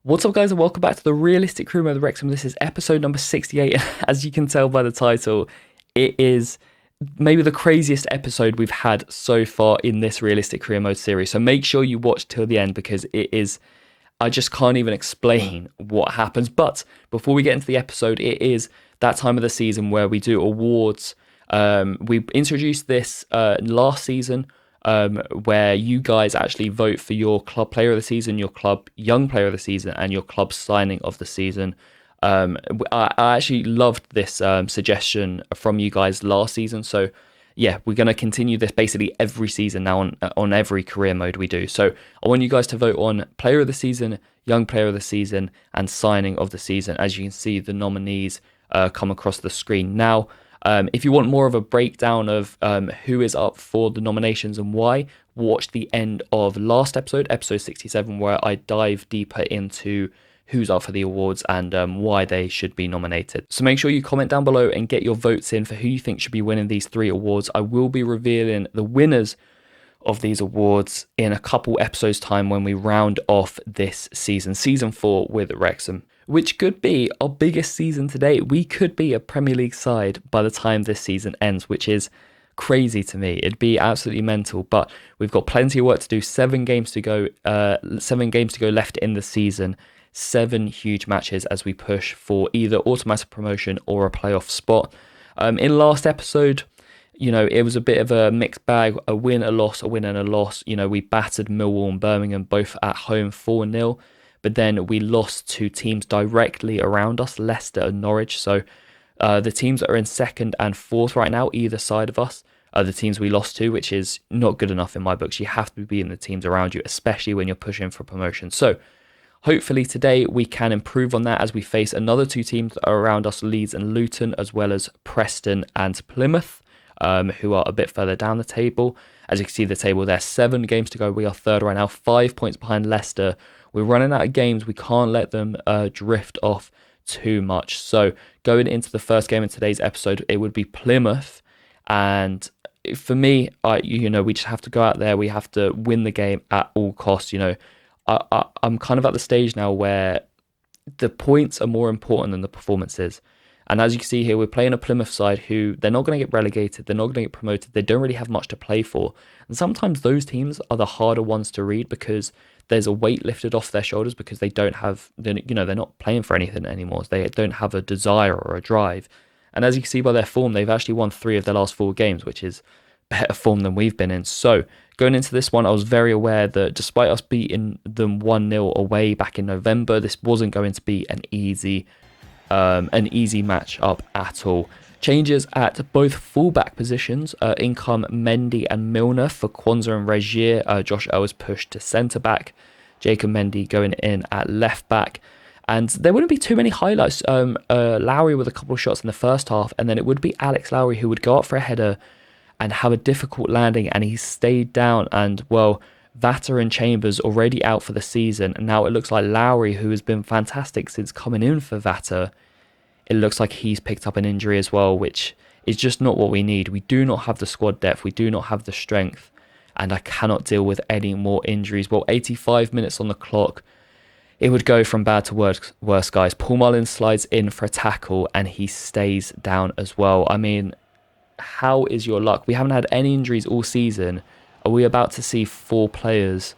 What's up, guys, and welcome back to the Realistic Crew Mode Wrexham. This is episode number 68. As you can tell by the title, it is maybe the craziest episode we've had so far in this Realistic Career Mode series. So make sure you watch till the end because it is, I just can't even explain what happens. But before we get into the episode, it is that time of the season where we do awards. We introduced this last season, where you guys actually vote for your club player of the season, your club young player of the season, and your club signing of the season. I actually loved this suggestion from you guys last season. So yeah, we're going to continue this basically every season now on every career mode we do. So I want you guys to vote on player of the season, young player of the season, and signing of the season. As you can see, the nominees come across the screen now. If you want more of a breakdown of who is up for the nominations and why, watch the end of last episode, episode 67, where I dive deeper into who's up for the awards and why they should be nominated. So make sure you comment down below and get your votes in for who you think should be winning these three awards. I will be revealing the winners of these awards in a couple episodes time when we round off this season 4 with Wrexham, which could be our biggest season to date. We could be a Premier League side by the time this season ends, which is crazy to me. It'd be absolutely mental, but we've got plenty of work to do. 7 games to go, 7 games to go left in the season. 7 huge matches as we push for either automatic promotion or a playoff spot. In last episode, it was a bit of a mixed bag, a win, a loss, a win and a loss. We battered Millwall and Birmingham both at home 4-0, but then we lost to teams directly around us, Leicester and Norwich. So the teams that are in 2nd and 4th right now, either side of us, are the teams we lost to, which is not good enough in my books. You have to be in the teams around you, especially when you're pushing for promotion. So hopefully today we can improve on that as we face another 2 teams that are around us, Leeds and Luton, as well as Preston and Plymouth, who are a bit further down the table. As you can see the table there, 7 games to go. We are 3rd right now, 5 points behind Leicester. We're running out of games. We can't let them drift off too much. So going into the first game in today's episode, it would be Plymouth. And for me, we just have to go out there. We have to win the game at all costs. I'm kind of at the stage now where the points are more important than the performances. And as you can see here, we're playing a Plymouth side who they're not going to get relegated. They're not going to get promoted. They don't really have much to play for. And sometimes those teams are the harder ones to read because there's a weight lifted off their shoulders because they're not playing for anything anymore. They don't have a desire or a drive. And as you can see by their form, they've actually won 3 of their last 4 games, which is better form than we've been in. So going into this one, I was very aware that despite us beating them 1-0 away back in November, this wasn't going to be an easy match up at all. Changes at both fullback positions. In come Mendy and Milner for Kwanzaa and Regier. Josh Owers pushed to centre back. Jacob Mendy going in at left back. And there wouldn't be too many highlights. Lowry with a couple of shots in the first half, and then it would be Alex Lowry who would go up for a header and have a difficult landing, and he stayed down. And well, Vata and Chambers already out for the season, and now it looks like Lowry, who has been fantastic since coming in for Vata, it looks like he's picked up an injury as well, which is just not what we need. We do not have the squad depth, we do not have the strength, and I cannot deal with any more injuries. Well, 85 minutes on the clock. It would go from bad to worse, guys. Paul Mullin slides in for a tackle, and he stays down as well. I mean, how is your luck? We haven't had any injuries all season. Are we about to see 4 players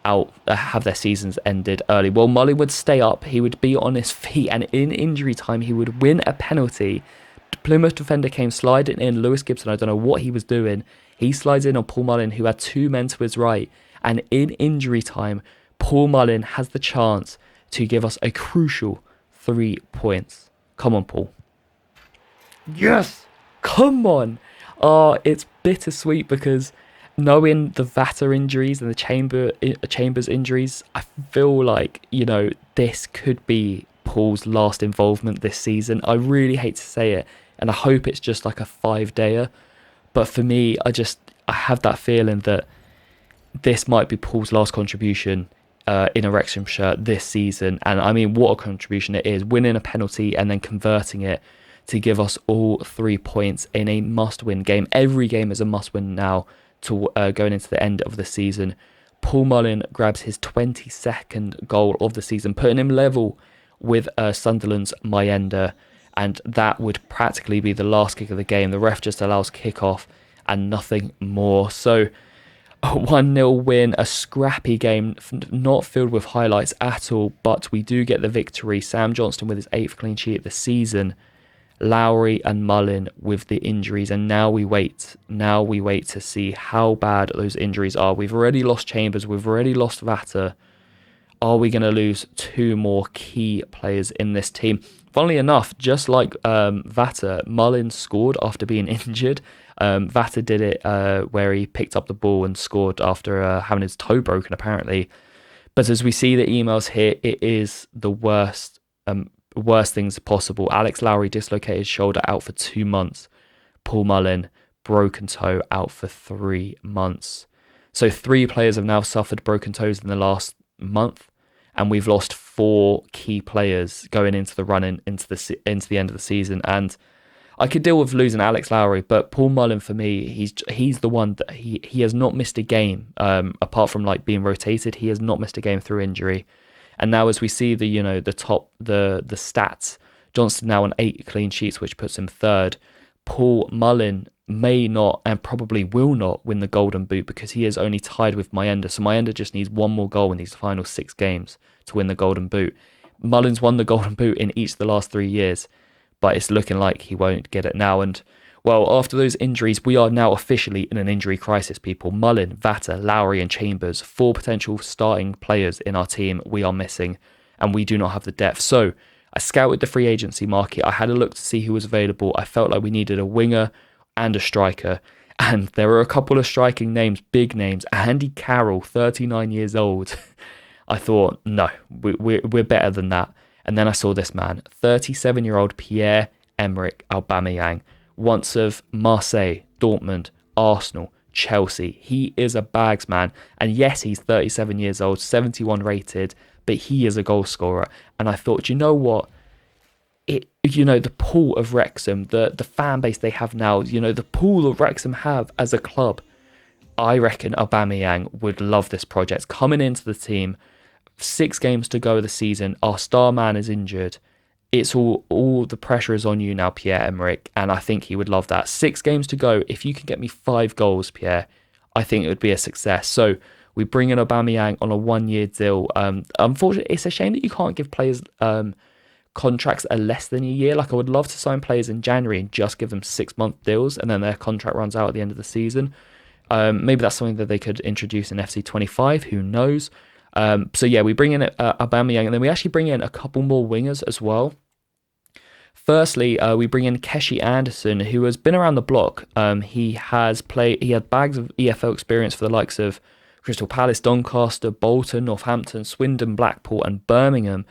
out have their seasons ended early? Well, Mullin would stay up. He would be on his feet, and in injury time, he would win a penalty. The Plymouth defender came sliding in. Lewis Gibson, I don't know what he was doing. He slides in on Paul Mullin, who had 2 men to his right. And in injury time, Paul Mullin has the chance to give us a crucial 3 points. Come on, Paul. Yes! Come on! It's bittersweet because knowing the Vata injuries and the Chambers injuries, I feel like, this could be Paul's last involvement this season. I really hate to say it, and I hope it's just like a 5-dayer. But for me, I have that feeling that this might be Paul's last contribution in a Wrexham shirt this season. And I mean, what a contribution it is, winning a penalty and then converting it to give us all 3 points in a must-win game. Every game is a must-win now to going into the end of the season. Paul Mullin grabs his 22nd goal of the season, putting him level with Sunderland's Mayenda, and that would practically be the last kick of the game. The ref just allows kickoff and nothing more. So a 1-0 win, a scrappy game, not filled with highlights at all, but we do get the victory. Sam Johnston with his 8th clean sheet of the season, Lowry and Mullin with the injuries, and now we wait to see how bad those injuries are. We've already lost Chambers, we've already lost Vatter. Are we going to lose 2 more key players in this team? Funnily enough, just like Vatter, Mullin scored after being injured. Vatter did it where he picked up the ball and scored after having his toe broken, apparently. But as we see the emails here, it is the worst things possible. Alex Lowry dislocated shoulder, out for 2 months. Paul Mullin, broken toe, out for 3 months. So 3 players have now suffered broken toes in the last month, and we've lost 4 key players going into the run into the end of the season. And I could deal with losing Alex Lowry, but Paul Mullin, for me, he's the one that he has not missed a game apart from like being rotated. He has not missed a game through injury. And now as we see the stats, Johnston now on 8 clean sheets, which puts him 3rd. Paul Mullin may not and probably will not win the Golden Boot because he is only tied with Mayenda. So Mayenda just needs 1 more goal in these final 6 games to win the Golden Boot. Mullin's won the Golden Boot in each of the last 3 years, but it's looking like he won't get it now. And well, after those injuries, we are now officially in an injury crisis, people. Mullin, Vatter, Lowry and Chambers, 4 potential starting players in our team we are missing, and we do not have the depth. So I scouted the free agency market. I had a look to see who was available. I felt like we needed a winger and a striker, and there were a couple of striking names, big names. Andy Carroll, 39 years old. I thought, no, we're better than that. And then I saw this man, 37-year-old Pierre-Emerick Aubameyang, once of Marseille, Dortmund, Arsenal, Chelsea. He is a bags man, and yes, he's 37 years old, 71 rated, but he is a goal scorer. And I thought, you know what? The pool of Wrexham, the fan base they have now, the pool of Wrexham have as a club, I reckon Aubameyang would love this project. Coming into the team, 6 games to go of the season, our star man is injured. It's all the pressure is on you now, Pierre-Emerick, and I think he would love that. 6 games to go. If you can get me 5 goals, Pierre, I think it would be a success. So we bring in Aubameyang on a 1-year deal. Unfortunately, it's a shame that you can't give players contracts are less than a year. Like, I would love to sign players in January and just give them 6-month deals, and then their contract runs out at the end of the season. Maybe that's something that they could introduce in FC25. Who knows? So yeah, we bring in Aubameyang, and then we actually bring in a couple more wingers as well. Firstly, we bring in Keshi Anderson, who has been around the block. He had bags of EFL experience for the likes of Crystal Palace, Doncaster, Bolton, Northampton, Swindon, Blackpool, and Birmingham.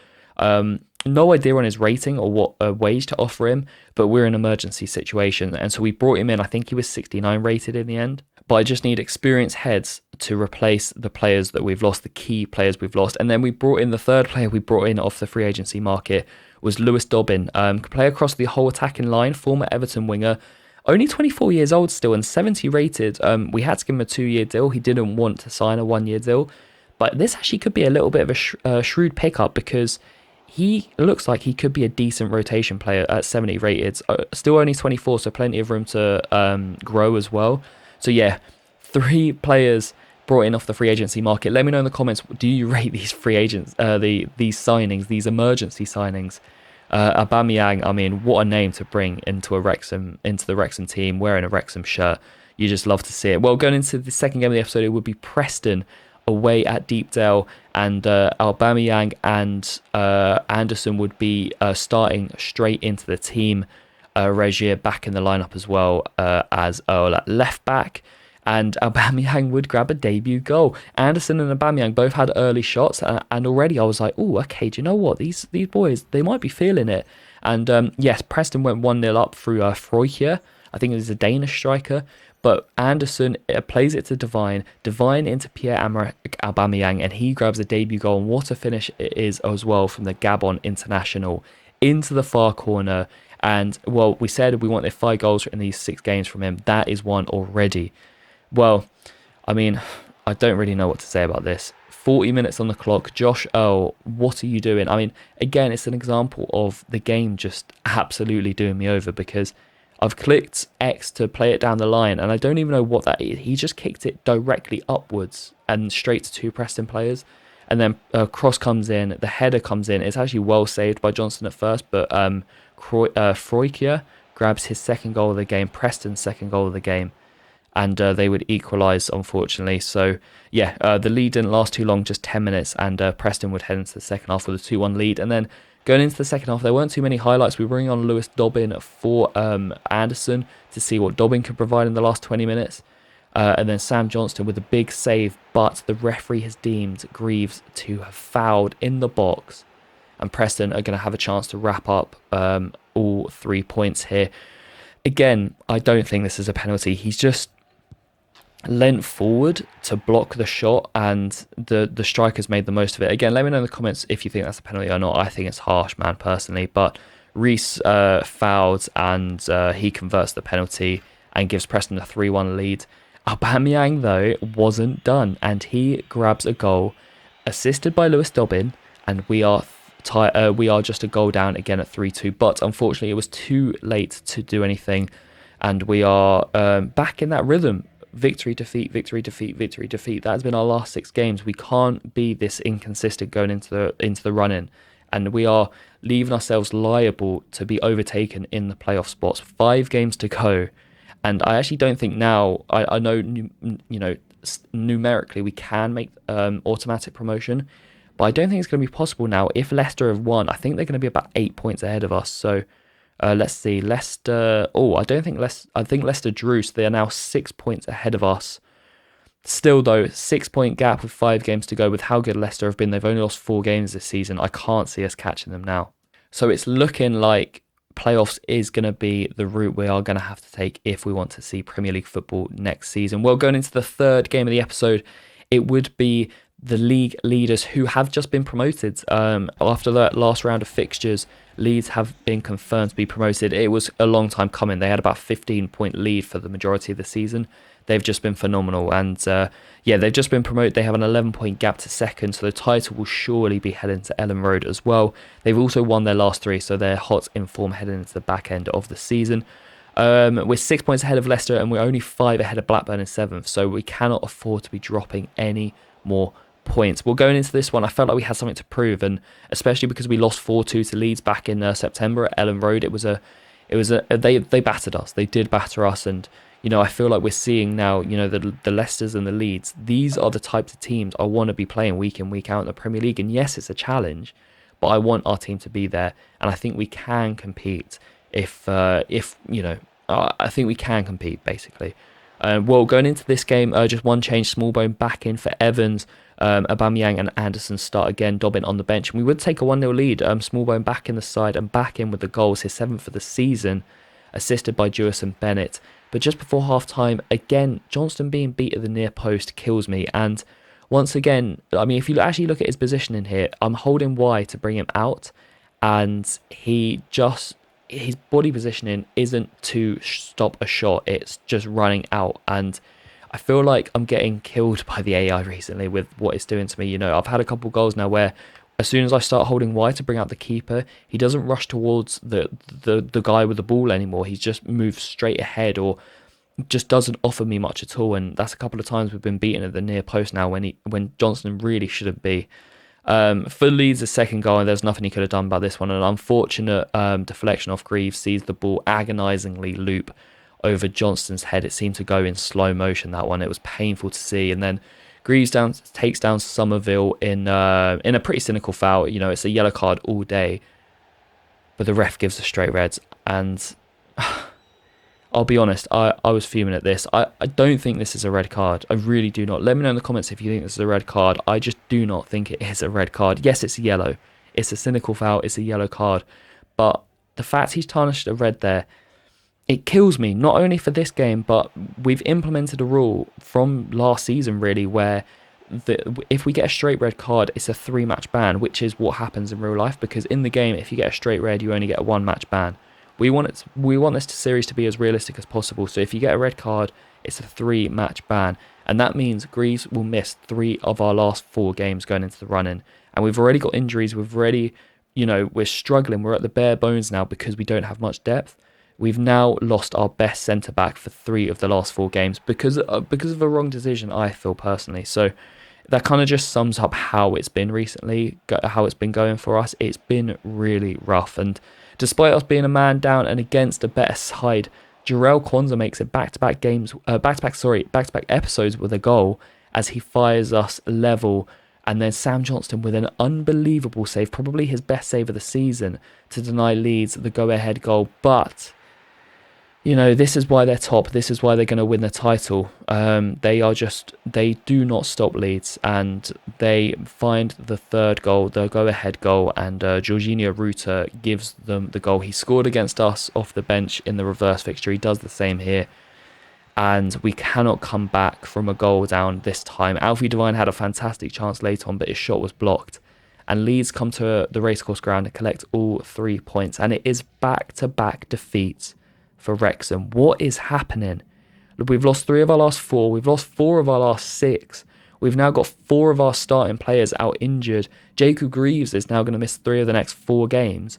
No idea on his rating or what wage to offer him, but we're in an emergency situation, and so we brought him in. I think he was 69 rated in the end. But I just need experienced heads to replace the players that we've lost, the key players we've lost. And then we brought in the third player we brought in off the free agency market was Lewis Dobbin. Could play across the whole attacking line, former Everton winger, only 24 years old still and 70 rated. We had to give him a 2-year deal. He didn't want to sign a 1-year deal. But this actually could be a little bit of a shrewd pickup because he looks like he could be a decent rotation player at 70 rated. Still only 24, so plenty of room to grow as well. So yeah, 3 players brought in off the free agency market. Let me know in the comments, do you rate these free agents, these signings, these emergency signings? Aubameyang, I mean, what a name to bring into the Wrexham team, wearing a Wrexham shirt. You just love to see it. Well, going into the second game of the episode, it would be Preston away at Deepdale, and Aubameyang and Anderson would be starting straight into the team. Regier back in the lineup as well as left back, and Aubameyang would grab a debut goal. Anderson and Aubameyang both had early shots, and already I was like, oh, okay, do you know what? These boys, they might be feeling it. And yes, Preston went 1-0 up through Freuchier. I think it was a Danish striker. But Anderson plays it to Divine into Pierre-Emerick Aubameyang, and he grabs a debut goal. And what a finish it is as well from the Gabon international into the far corner. And, well, we said we wanted 5 goals in these 6 games from him. That is one already. Well, I mean, I don't really know what to say about this. 40 minutes on the clock. Josh Earl, what are you doing? I mean, again, it's an example of the game just absolutely doing me over because I've clicked X to play it down the line and I don't even know what that is. He just kicked it directly upwards and straight to two Preston players. And then a cross comes in, the header comes in. It's actually well saved by Johnson at first, but Freukier grabs his second goal of the game, Preston's second goal of the game, and they would equalise, unfortunately. So, yeah, the lead didn't last too long, just 10 minutes, and Preston would head into the second half with a 2-1 lead. And then going into the second half, there weren't too many highlights. We were bringing on Lewis Dobbin for Anderson to see what Dobbin could provide in the last 20 minutes. And then Sam Johnston with a big save, but the referee has deemed Greaves to have fouled in the box. And Preston are going to have a chance to wrap up all 3 points here. Again, I don't think this is a penalty. He's just leant forward to block the shot and the strikers made the most of it. Again, let me know in the comments if you think that's a penalty or not. I think it's harsh, man, personally. But Reece fouled and he converts the penalty and gives Preston a 3-1 lead. Aubameyang, though, wasn't done, and he grabs a goal, assisted by Lewis Dobbin, and we are just a goal down again at 3-2. But unfortunately, it was too late to do anything, and we are back in that rhythm. Victory, defeat, victory, defeat, victory, defeat. That has been our last 6 games. We can't be this inconsistent going into the run-in, and we are leaving ourselves liable to be overtaken in the playoff spots. 5 games to go. And I actually don't think now, I know, numerically we can make automatic promotion, but I don't think it's going to be possible now. If Leicester have won, I think they're going to be about 8 points ahead of us. So let's see. Leicester, I think Leicester drew, so they are now 6 points ahead of us. Still, though, 6-point gap with 5 games to go. With how good Leicester have been, they've only lost 4 games this season. I can't see us catching them now. So it's looking like playoffs is going to be the route we are going to have to take if we want to see Premier League football next season. Well, going into the third game of the episode, it would be the league leaders who have just been promoted. After that last round of fixtures, Leeds have been confirmed to be promoted. It was a long time coming. They had about 15-point lead for the majority of the season. They've just been phenomenal. And they've just been promoted. They have an 11-point gap to second, so the title will surely be heading to Ellen Road as well. They've also won their last 3, so they're hot in form heading into the back end of the season. We're 6 points ahead of Leicester, and we're only 5 ahead of Blackburn in 7th, so we cannot afford to be dropping any more points. Well, going into this one, I felt like we had something to prove, and especially because we lost 4-2 to Leeds back in September at Ellen Road, they battered us. They did batter us, and I feel like we're seeing now, the Leicesters and the Leeds. These are the types of teams I want to be playing week in, week out in the Premier League. And yes, it's a challenge, but I want our team to be there, and I think we can compete. I think we can compete basically. Well, going into this game, just one change: Smallbone back in for Evans. Aubameyang and Anderson start again. Dobbin on the bench, and we would take a 1-0 lead. Smallbone back in the side and back in with the goals, his 7th for the season, assisted by Jewis and Bennett. But just before half-time, again, Johnston being beat at the near post kills me. And once again, I mean, if you actually look at his position in here, I'm holding Y to bring him out, and his body positioning isn't to stop a shot, it's just running out. And I feel like I'm getting killed by the AI recently with what it's doing to me. I've had a couple goals now where as soon as I start holding Y to bring out the keeper, he doesn't rush towards the guy with the ball anymore. He just moves straight ahead or just doesn't offer me much at all. And that's a couple of times we've been beaten at the near post now when Johnston really shouldn't be. For Leeds, the second goal, and there's nothing he could have done about this one. An unfortunate deflection off Greaves, sees the ball agonisingly loop over Johnston's head. It seemed to go in slow motion, that one. It was painful to see. And then Greaves takes down Somerville in a pretty cynical foul. It's a yellow card all day, but the ref gives a straight red. And I'll be honest, I was fuming at this. I don't think this is a red card. I really do not. Let me know in the comments if you think this is a red card. I just do not think it is a red card. Yes, it's a yellow. It's a cynical foul. It's a yellow card. But the fact he's tarnished a red there, it kills me, not only for this game, but we've implemented a rule from last season, really, where if we get a straight red card, it's a 3-match ban, which is what happens in real life, because in the game, if you get a straight red, you only get a 1-match ban. We want this series to be as realistic as possible, so if you get a red card, it's a 3-match ban. And that means Greaves will miss 3 of our last 4 games going into the run-in. And we've already got injuries. We've already, we're struggling. We're at the bare bones now because we don't have much depth. We've now lost our best centre-back for 3 of the last 4 games because of a wrong decision, I feel personally. So that kind of just sums up how it's been recently, how it's been going for us. It's been really rough. And despite us being a man down and against a better side, Jarrell Kwanzaa makes it back-to-back episodes with a goal as he fires us level. And then Sam Johnston with an unbelievable save, probably his best save of the season, to deny Leeds the go-ahead goal. But this is why they're top. This is why they're going to win the title. They do not stop Leeds, and they find the third goal, the go-ahead goal, and Jorginho Ruta gives them the goal. He scored against us off the bench in the reverse fixture. He does the same here, and we cannot come back from a goal down this time. Alfie Devine had a fantastic chance late on, but his shot was blocked. And Leeds come to the racecourse ground and collect all 3 points, and it is back-to-back defeats for Wrexham. What is happening? We've lost 3 of our last 4. We've lost 4 of our last 6. We've now got 4 of our starting players out injured. Jacob Greaves is now going to miss 3 of the next 4 games.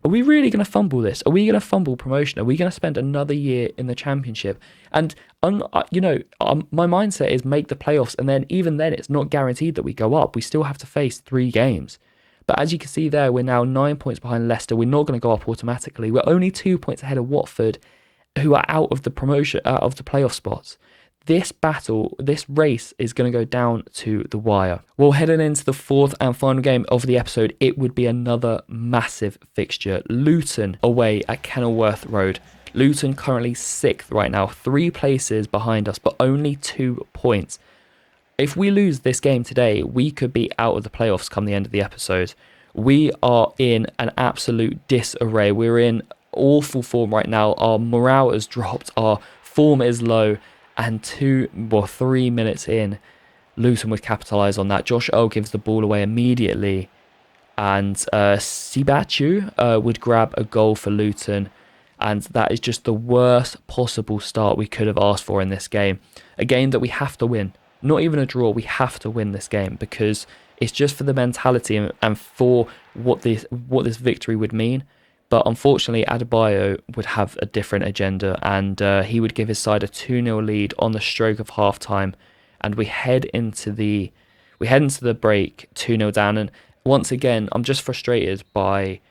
Are we really going to fumble this? Are we going to fumble promotion? Are we going to spend another year in the Championship? And, my mindset is make the playoffs, and then even then it's not guaranteed that we go up. We still have to face 3 games. But as you can see there, we're now 9 points behind Leicester. We're not going to go up automatically. We're only 2 points ahead of Watford, who are out of the playoff spots. This race is going to go down to the wire. Well, heading into the 4th and final game of the episode, it would be another massive fixture. Luton away at Kenilworth Road. Luton currently 6th right now, 3 places behind us, but only 2 points. If we lose this game today, we could be out of the playoffs come the end of the episode. We are in an absolute disarray. We're in awful form right now. Our morale has dropped. Our form is low. And 3 minutes in, Luton would capitalise on that. Josh Earl gives the ball away immediately. And Sibachu would grab a goal for Luton. And that is just the worst possible start we could have asked for in this game. A game that we have to win. Not even a draw, we have to win this game because it's just for the mentality and for what this victory would mean. But unfortunately, Adebayo would have a different agenda, and he would give his side a 2-0 lead on the stroke of half-time. And we head into the break 2-0 down. And once again, I'm just frustrated by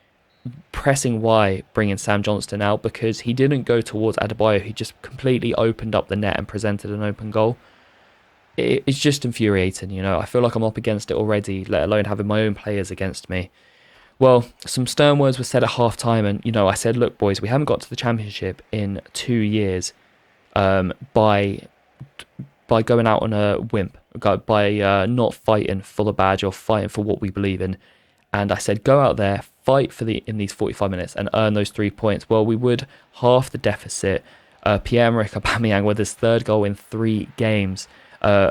pressing Y, bringing Sam Johnston out, because he didn't go towards Adebayo. He just completely opened up the net and presented an open goal. It's just infuriating, I feel like I'm up against it already, let alone having my own players against me. Well, some stern words were said at half-time, and, I said, look, boys, we haven't got to the Championship in 2 years by going out on a wimp, by not fighting for the badge or fighting for what we believe in. And I said, go out there, fight in these 45 minutes and earn those 3 points. Well, we would half the deficit. Pierre-Emerick Aubameyang with his 3rd goal in 3 games.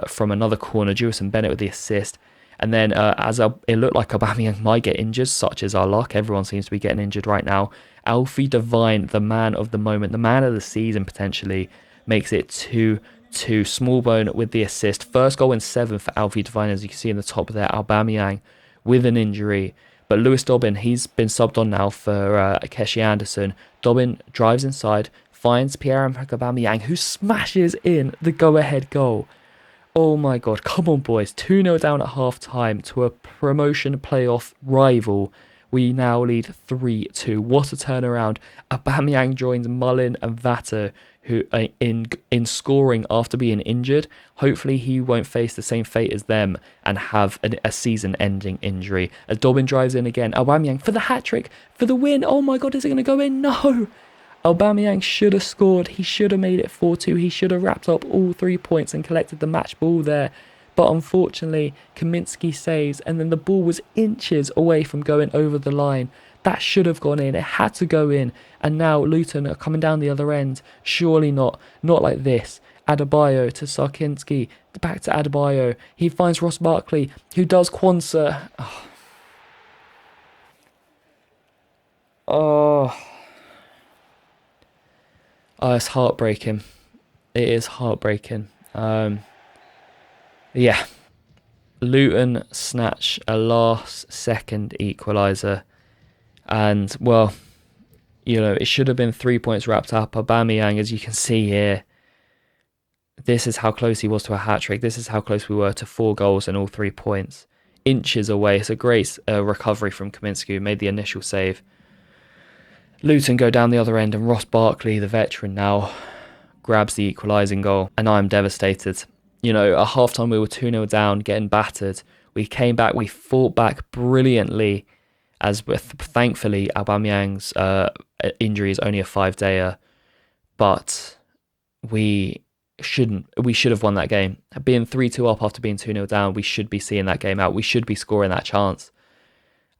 From another corner, Jewison Bennett with the assist. And then it looked like Aubameyang might get injured, such as our luck. Everyone seems to be getting injured right now. Alfie Devine, the man of the moment, the man of the season potentially, makes it 2-2. Smallbone with the assist. First goal in 7 for Alfie Devine, as you can see in the top there. Aubameyang with an injury. But Lewis Dobbin, he's been subbed on now for Keshi Anderson. Dobbin drives inside, finds Pierre-Emerick Aubameyang, who smashes in the go-ahead goal. Oh my God, come on boys, 2-0 down at half-time to a promotion playoff rival. We now lead 3-2. What a turnaround. Aubameyang joins Mullin and Vatter, who in scoring after being injured. Hopefully he won't face the same fate as them and have a season-ending injury. As Dobbin drives in again, Aubameyang for the hat-trick, for the win. Oh my God, is it going to go in? No! Aubameyang should have scored. He should have made it 4-2. He should have wrapped up all 3 points and collected the match ball there. But unfortunately, Kaminsky saves, and then the ball was inches away from going over the line. That should have gone in. It had to go in. And now Luton are coming down the other end. Surely not. Not like this. Adebayo to Sarkinski. Back to Adebayo. He finds Ross Barkley, who does Kwanzaa. Oh, it's heartbreaking. It is heartbreaking. Yeah, Luton snatch a last-second equaliser, and well, it should have been 3 points wrapped up. Aubameyang, as you can see here, this is how close he was to a hat-trick. This is how close we were to 4 goals and all 3 points. Inches away. It's a great recovery from Kaminsky, who made the initial save. Luton go down the other end, and Ross Barkley, the veteran now, grabs the equalising goal, and I'm devastated. At half-time we were 2-0 down, getting battered. We came back, we fought back brilliantly, as with, thankfully, Aubameyang's injury is only a 5-dayer, but we should have won that game. Being 3-2 up after being 2-0 down, we should be seeing that game out. We should be scoring that chance.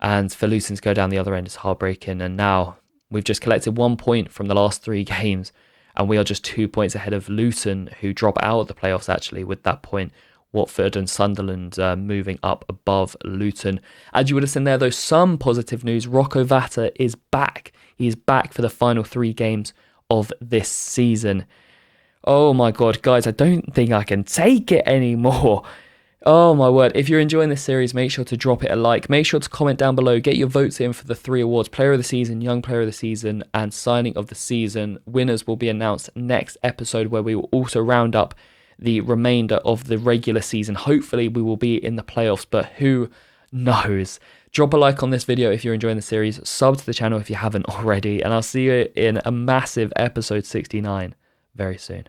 And for Luton to go down the other end is heartbreaking. And now we've just collected 1 point from the last 3 games, and we are just 2 points ahead of Luton, who drop out of the playoffs actually with that point. Watford and Sunderland moving up above Luton. As you would have seen there, though, some positive news. Rocco Vata is back. He's back for the final 3 games of this season. Oh my God, guys, I don't think I can take it anymore. Oh my word. If you're enjoying this series, make sure to drop it a like. Make sure to comment down below. Get your votes in for the 3 awards: Player of the Season, Young Player of the Season, and Signing of the Season. Winners will be announced next episode, where we will also round up the remainder of the regular season. Hopefully we will be in the playoffs, but who knows? Drop a like on this video if you're enjoying the series. Sub to the channel if you haven't already. And I'll see you in a massive episode 69 very soon.